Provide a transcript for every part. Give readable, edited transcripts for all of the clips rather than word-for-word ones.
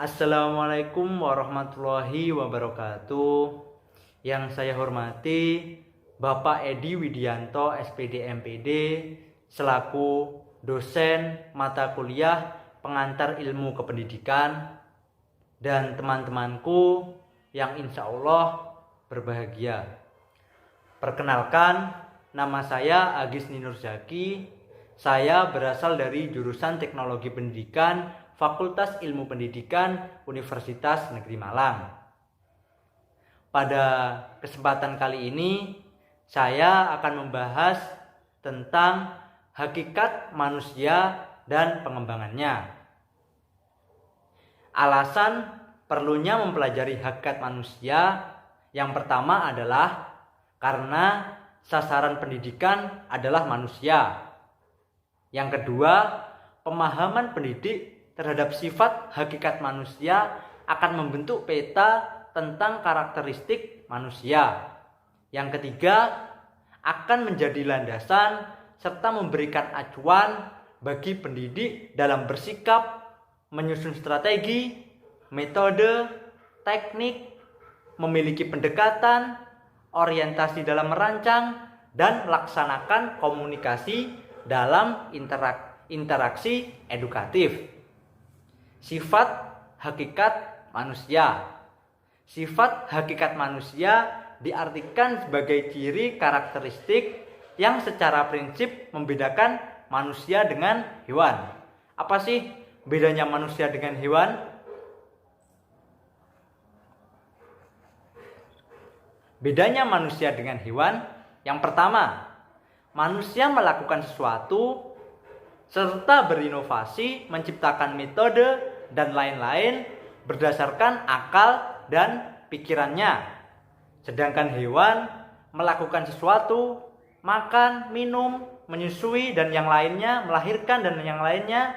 Assalamualaikum warahmatullahi wabarakatuh. Yang saya hormati Bapak Edi Widianto SPD MPD selaku dosen mata kuliah pengantar ilmu kependidikan dan teman-temanku yang insya Allah berbahagia. Perkenalkan, nama saya Agis Ninurzaki. Saya berasal dari jurusan Teknologi Pendidikan Fakultas Ilmu Pendidikan Universitas Negeri Malang. Pada kesempatan kali ini, saya akan membahas tentang hakikat manusia dan pengembangannya. Alasan perlunya mempelajari hakikat manusia yang pertama adalah karena sasaran pendidikan adalah manusia. Yang kedua, pemahaman pendidik terhadap sifat hakikat manusia akan membentuk peta tentang karakteristik manusia. Yang ketiga, akan menjadi landasan serta memberikan acuan bagi pendidik dalam bersikap, menyusun strategi, metode, teknik, memiliki pendekatan, orientasi dalam merancang, dan melaksanakan komunikasi dalam interaksi edukatif. Sifat hakikat manusia. Sifat hakikat manusia diartikan sebagai ciri karakteristik yang secara prinsip membedakan manusia dengan hewan. Apa sih bedanya manusia dengan hewan? Bedanya manusia dengan hewan, yang pertama, manusia melakukan sesuatu serta berinovasi, menciptakan metode dan lain-lain berdasarkan akal dan pikirannya. Sedangkan hewan melakukan sesuatu, makan, minum, menyusui dan yang lainnya, melahirkan dan yang lainnya,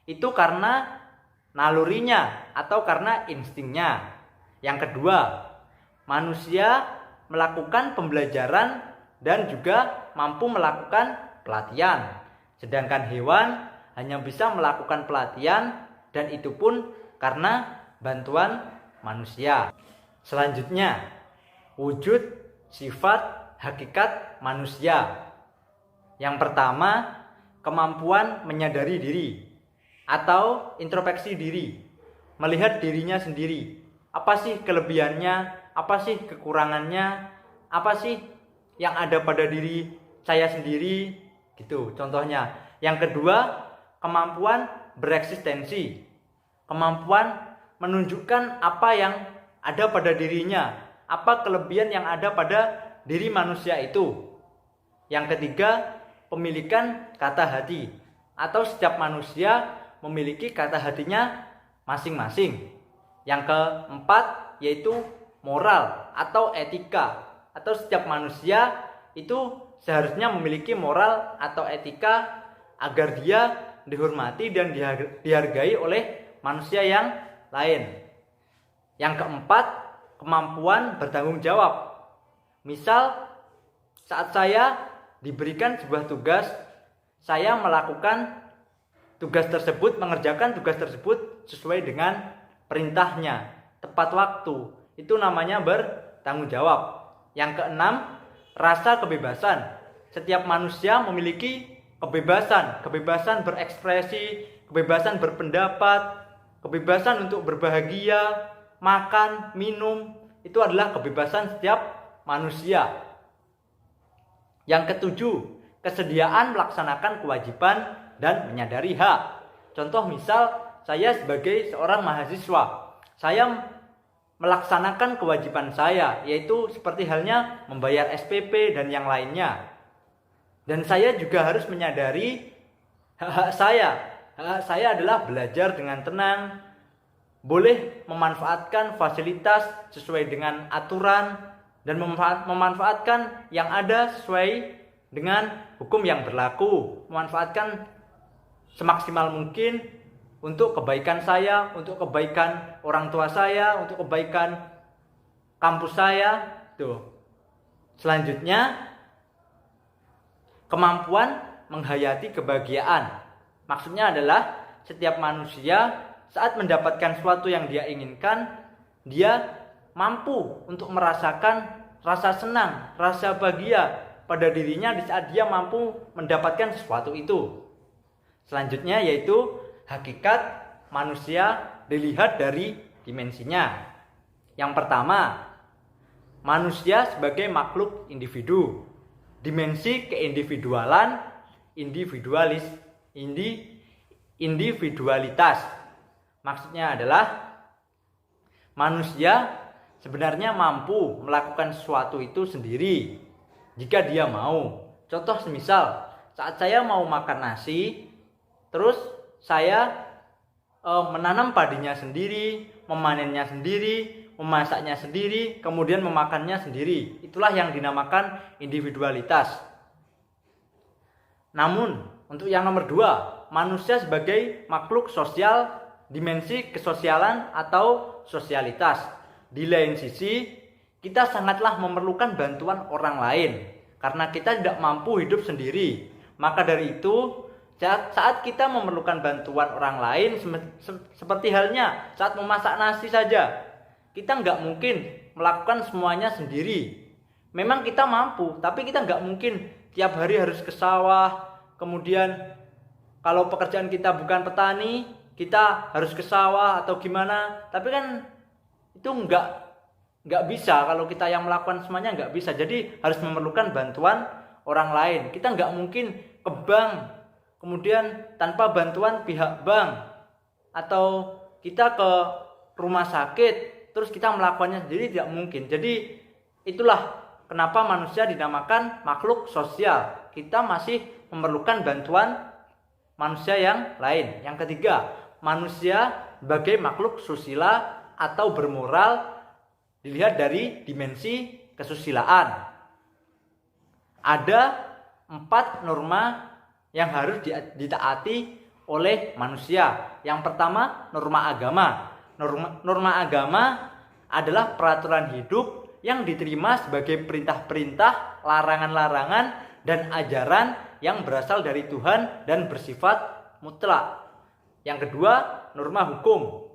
itu karena nalurinya atau karena instingnya. Yang kedua, manusia melakukan pembelajaran dan juga mampu melakukan pelatihan. Sedangkan hewan hanya bisa melakukan pelatihan dan itu pun karena bantuan manusia. Selanjutnya, wujud sifat hakikat manusia. Yang pertama, kemampuan menyadari diri atau introspeksi diri, melihat dirinya sendiri. Apa sih kelebihannya? Apa sih kekurangannya? Apa sih yang ada pada diri saya sendiri? Gitu contohnya. Yang kedua, kemampuan bereksistensi. Kemampuan menunjukkan apa yang ada pada dirinya, apa kelebihan yang ada pada diri manusia itu. Yang ketiga, pemilikan kata hati, atau setiap manusia memiliki kata hatinya masing-masing. Yang keempat, yaitu moral atau etika, atau setiap manusia itu seharusnya memiliki moral atau etika agar dia dihormati dan dihargai oleh manusia yang lain. Yang keempat, kemampuan bertanggung jawab. Misal, saat saya diberikan sebuah tugas, saya melakukan tugas tersebut, mengerjakan tugas tersebut sesuai dengan perintahnya, tepat waktu. Itu namanya bertanggung jawab. Yang keenam, rasa kebebasan. Setiap manusia memiliki kebebasan berekspresi, kebebasan berpendapat, kebebasan untuk berbahagia, makan, minum, itu adalah kebebasan setiap manusia. Yang ketujuh, kesediaan melaksanakan kewajiban dan menyadari hak. Contoh misal, saya sebagai seorang mahasiswa, saya melaksanakan kewajiban saya, yaitu seperti halnya membayar SPP dan yang lainnya. Dan saya juga harus menyadari hak-hak saya. Hak-hak saya adalah belajar dengan tenang, boleh memanfaatkan fasilitas sesuai dengan aturan, dan memanfaatkan yang ada sesuai dengan hukum yang berlaku. Memanfaatkan semaksimal mungkin untuk kebaikan saya, untuk kebaikan orang tua saya, untuk kebaikan kampus saya. Tuh. Selanjutnya, kemampuan menghayati kebahagiaan. Maksudnya adalah setiap manusia saat mendapatkan sesuatu yang dia inginkan, dia mampu untuk merasakan rasa senang, rasa bahagia pada dirinya di saat dia mampu mendapatkan sesuatu itu. Selanjutnya yaitu hakikat manusia dilihat dari dimensinya. Yang pertama, manusia sebagai makhluk individu. Dimensi keindividualan, individualitas. Maksudnya adalah manusia sebenarnya mampu melakukan sesuatu itu sendiri jika dia mau. Contoh semisal saat saya mau makan nasi, terus saya menanam padinya sendiri, memanennya sendiri, memasaknya sendiri, kemudian memakannya sendiri. Itulah yang dinamakan individualitas. Namun, untuk yang nomor 2, manusia sebagai makhluk sosial, dimensi kesosialan atau sosialitas. Di lain sisi, kita sangatlah memerlukan bantuan orang lain karena kita tidak mampu hidup sendiri. Maka dari itu, saat kita memerlukan bantuan orang lain, seperti halnya saat memasak nasi saja, kita nggak mungkin melakukan semuanya sendiri. Memang kita mampu, tapi kita nggak mungkin tiap hari harus ke sawah. Kemudian kalau pekerjaan kita bukan petani, kita harus ke sawah atau gimana. Tapi kan itu nggak bisa. Kalau kita yang melakukan semuanya nggak bisa. Jadi harus memerlukan bantuan orang lain. Kita nggak mungkin ke bank, kemudian tanpa bantuan pihak bank, atau kita ke rumah sakit terus kita melakukannya sendiri, tidak mungkin. Jadi itulah kenapa manusia dinamakan makhluk sosial. Kita masih memerlukan bantuan manusia yang lain. Yang ketiga, manusia sebagai makhluk susila atau bermoral dilihat dari dimensi kesusilaan. Ada 4 norma yang harus ditaati oleh manusia. Yang pertama, norma agama. Norma agama adalah peraturan hidup yang diterima sebagai perintah-perintah, larangan-larangan, dan ajaran yang berasal dari Tuhan dan bersifat mutlak. Yang kedua, norma hukum.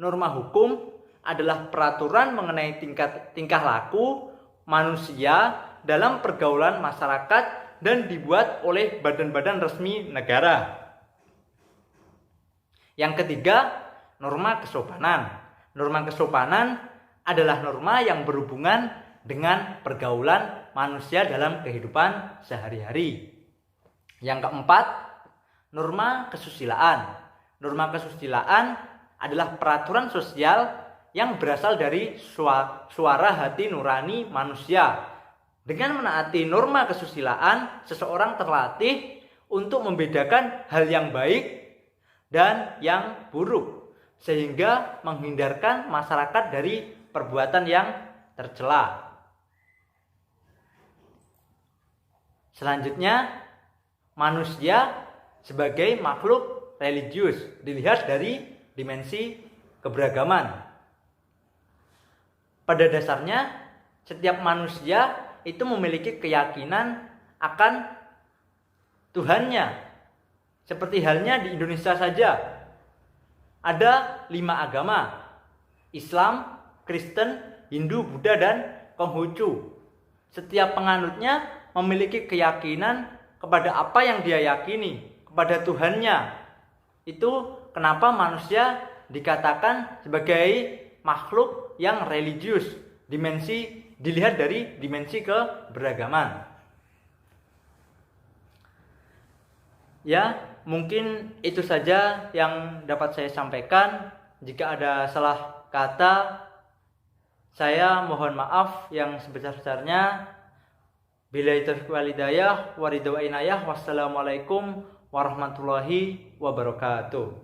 Norma hukum adalah peraturan mengenai tingkah laku manusia dalam pergaulan masyarakat dan dibuat oleh badan-badan resmi negara. Yang ketiga, norma kesopanan. Norma kesopanan adalah norma yang berhubungan dengan pergaulan manusia dalam kehidupan sehari-hari. Yang keempat, norma kesusilaan. Norma kesusilaan adalah peraturan sosial yang berasal dari suara hati nurani manusia. Dengan menaati norma kesusilaan, seseorang terlatih untuk membedakan hal yang baik dan yang buruk, sehingga menghindarkan masyarakat dari perbuatan yang tercela. Selanjutnya, manusia sebagai makhluk religius dilihat dari dimensi keberagaman. Pada dasarnya, setiap manusia itu memiliki keyakinan akan Tuhannya. Seperti halnya di Indonesia saja, ada 5 agama: Islam, Kristen, Hindu, Buddha, dan Konghucu. Setiap penganutnya memiliki keyakinan kepada apa yang dia yakini, kepada Tuhannya. Itu kenapa manusia dikatakan sebagai makhluk yang religius, dilihat dari dimensi keberagaman. Ya, mungkin itu saja yang dapat saya sampaikan. Jika ada salah kata, saya mohon maaf yang sebesar-besarnya. Billahi taufiq wal hidayah, wassalamualaikum warahmatullahi wabarakatuh.